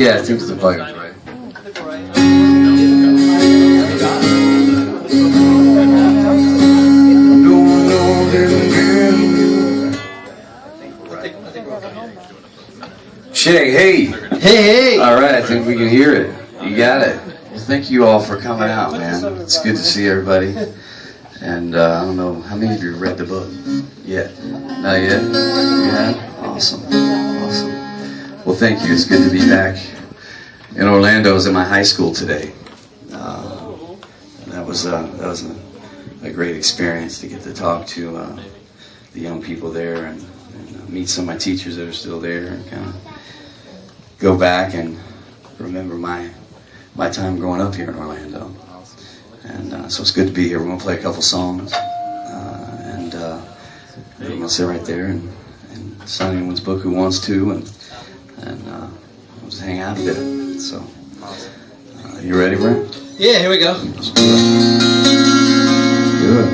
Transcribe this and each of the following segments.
Yeah, I think the volume's right. Shay, hey! Hey, hey! Alright, I think we can hear it. You got it. Well, thank you all for coming out, man. It's good to see everybody. And I don't know, how many of you read the book yet? Not yet? Yeah? Awesome. Awesome. Well, thank you. It's good to be back in Orlando. I was in my high school today. And that was a great experience to get to talk to the young people there and meet some of my teachers that are still there and kind of go back and remember my time growing up here in Orlando. And so it's good to be here. We're going to play a couple songs. And we're going to sit right there and sign anyone's book who wants to. And we'll just hang out a bit. So, you ready, Brent? Yeah, here we go. Let's do it.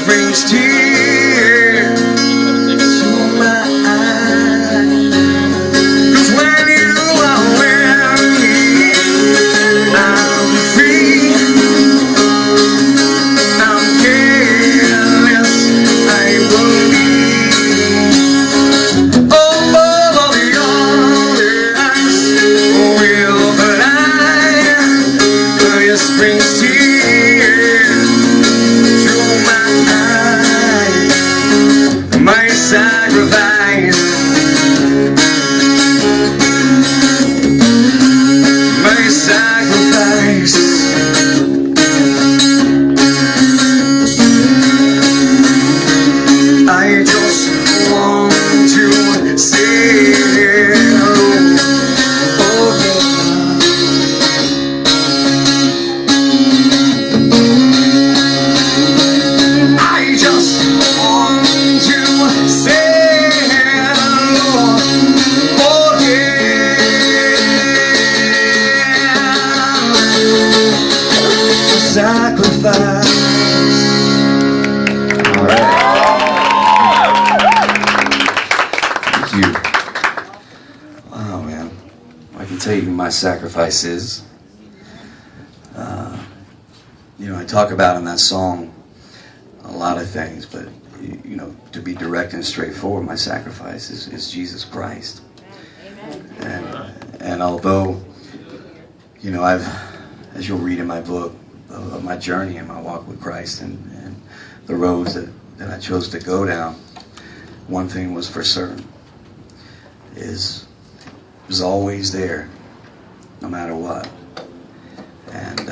Brings tears to my eyes. sacrifice. All right. Thank you. Wow, man. I can tell you who my sacrifice is. You know, I talk about in that song a lot of things, but you know, to be direct and straightforward, my sacrifice is Jesus Christ. And although, you know, as you'll read in my book, of my journey and my walk with Christ and the roads that I chose to go down, one thing was for certain, is it was always there, no matter what. And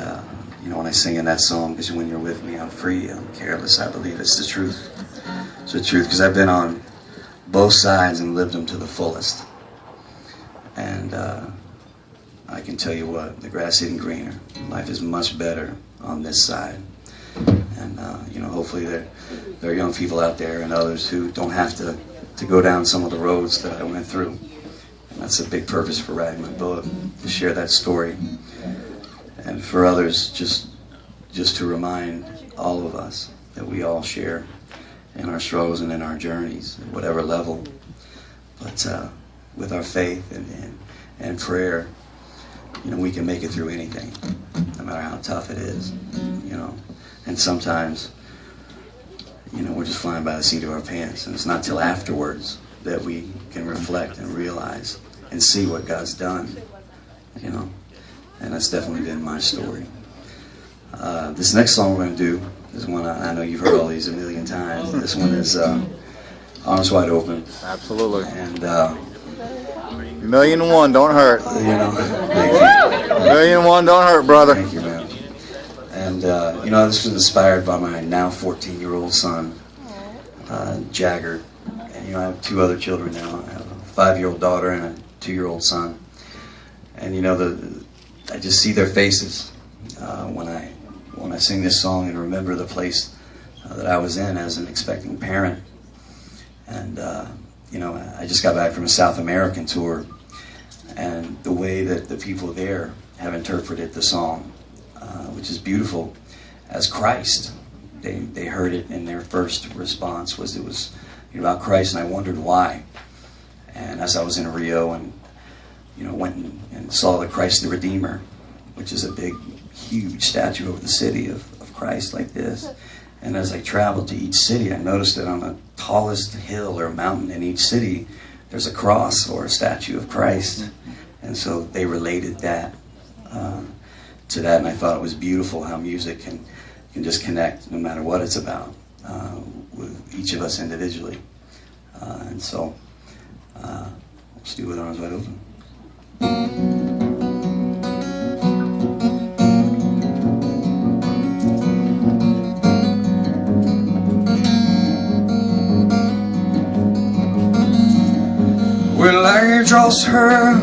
you know, when I sing in that song, because when you're with me, I'm free, I'm careless, I believe it's the truth. It's the truth, because I've been on both sides and lived them to the fullest. And I can tell you what, the grass isn't greener. Life is much better on this side. And you know, hopefully there are young people out there and others who don't have to go down some of the roads that I went through. And that's a big purpose for writing my book, to share that story. And for others, just to remind all of us that we all share in our struggles and in our journeys, at whatever level. But with our faith and prayer, you know, we can make it through anything, no matter how tough it is, you know. And sometimes, you know, we're just flying by the seat of our pants, and it's not till afterwards that we can reflect and realize and see what God's done, you know. And that's definitely been my story. This next song we're going to do is one I know you've heard all these a million times. This one is Arms Wide Open. Absolutely. And $1,000,001 don't hurt. you know, thank you. $1,000,001 don't hurt, brother. Thank you, man. And you know, this was inspired by my now 14-year-old son, Jagger. And you know, I have 2 other children now. I have a 5-year-old daughter and a 2-year-old son. And you know, I just see their faces when I sing this song and remember the place that I was in as an expecting parent. And you know, I just got back from a South American tour, and the way that the people there have interpreted the song, which is beautiful, as Christ. They heard it, and their first response was it was, you know, about Christ, and I wondered why. And as I was in Rio and, you know, went and saw the Christ the Redeemer, which is a big, huge statue over the city of Christ like this. And as I traveled to each city, I noticed that on the tallest hill or mountain in each city, there's a cross or a statue of Christ. And so they related that to that, and I thought it was beautiful how music can just connect no matter what it's about with each of us individually. And so let's do it with Arms Wide Open. Well, I just heard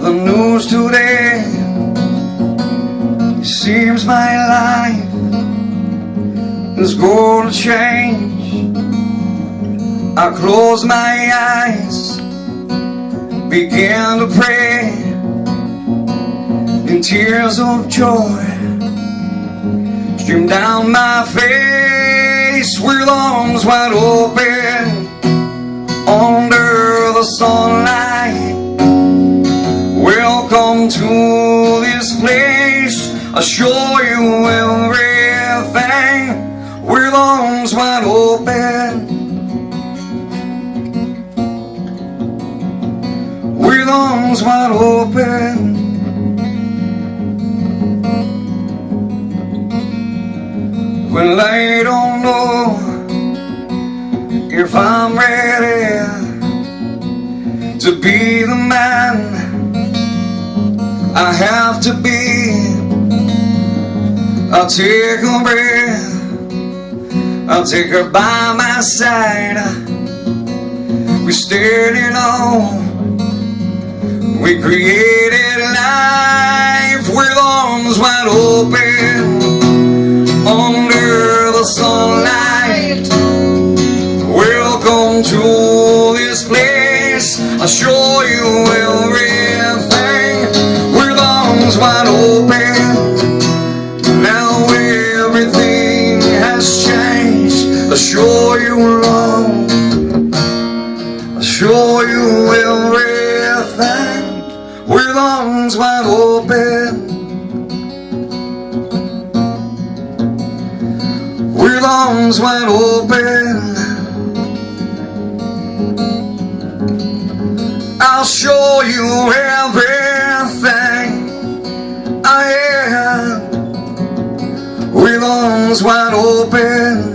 the news today. It seems my life is gonna change. I close my eyes, began to pray, and tears of joy stream down my face with arms wide open. Under the sunlight, welcome to this place. I'll show you everything with arms wide open. With arms wide open. Well, I don't know if I'm ready to be the man I have to be. I'll take a breath, I'll take her by my side. We started on, we created life with arms wide open. Under the sunlight, welcome to this place. I'll show you everything with arms wide open. arms wide open, with arms wide open. I'll show you everything I am, with arms wide open,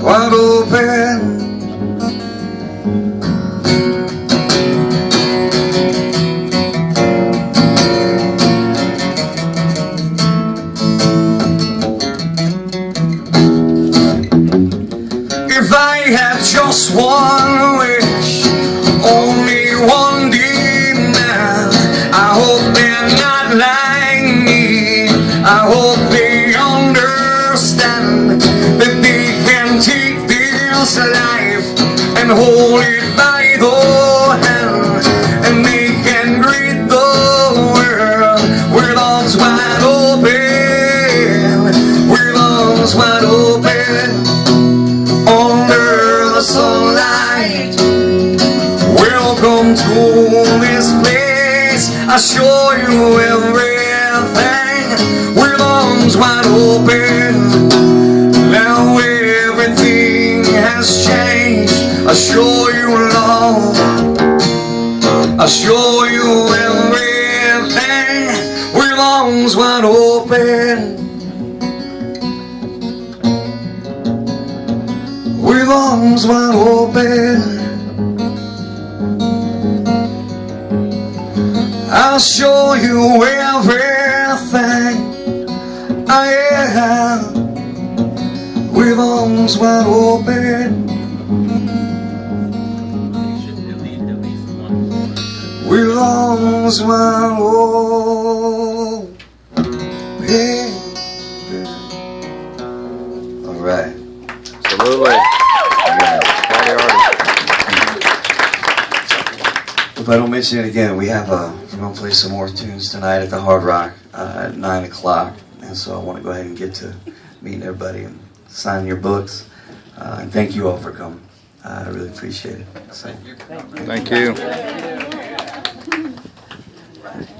wide open. If I had just one wish, only one demand, I hope they're not like me. I hope they understand that they can take this life and hold it by the hand, and they can greet the world with arms wide open, with arms wide open. Under the sunlight, welcome to this place. I show you everything, with arms wide open. Now everything has changed. I show you love, I show you everything, with arms wide open, with arms wide open. I'll show you everything I am, with arms wide open, with arms wide open. All right. Absolutely. Party artist. If I don't mention it again, we're gonna play some more tunes tonight at the Hard Rock at 9 o'clock, and so I want to go ahead and get to meeting everybody and signing your books. And thank you all for coming. I really appreciate it. So. Thank you.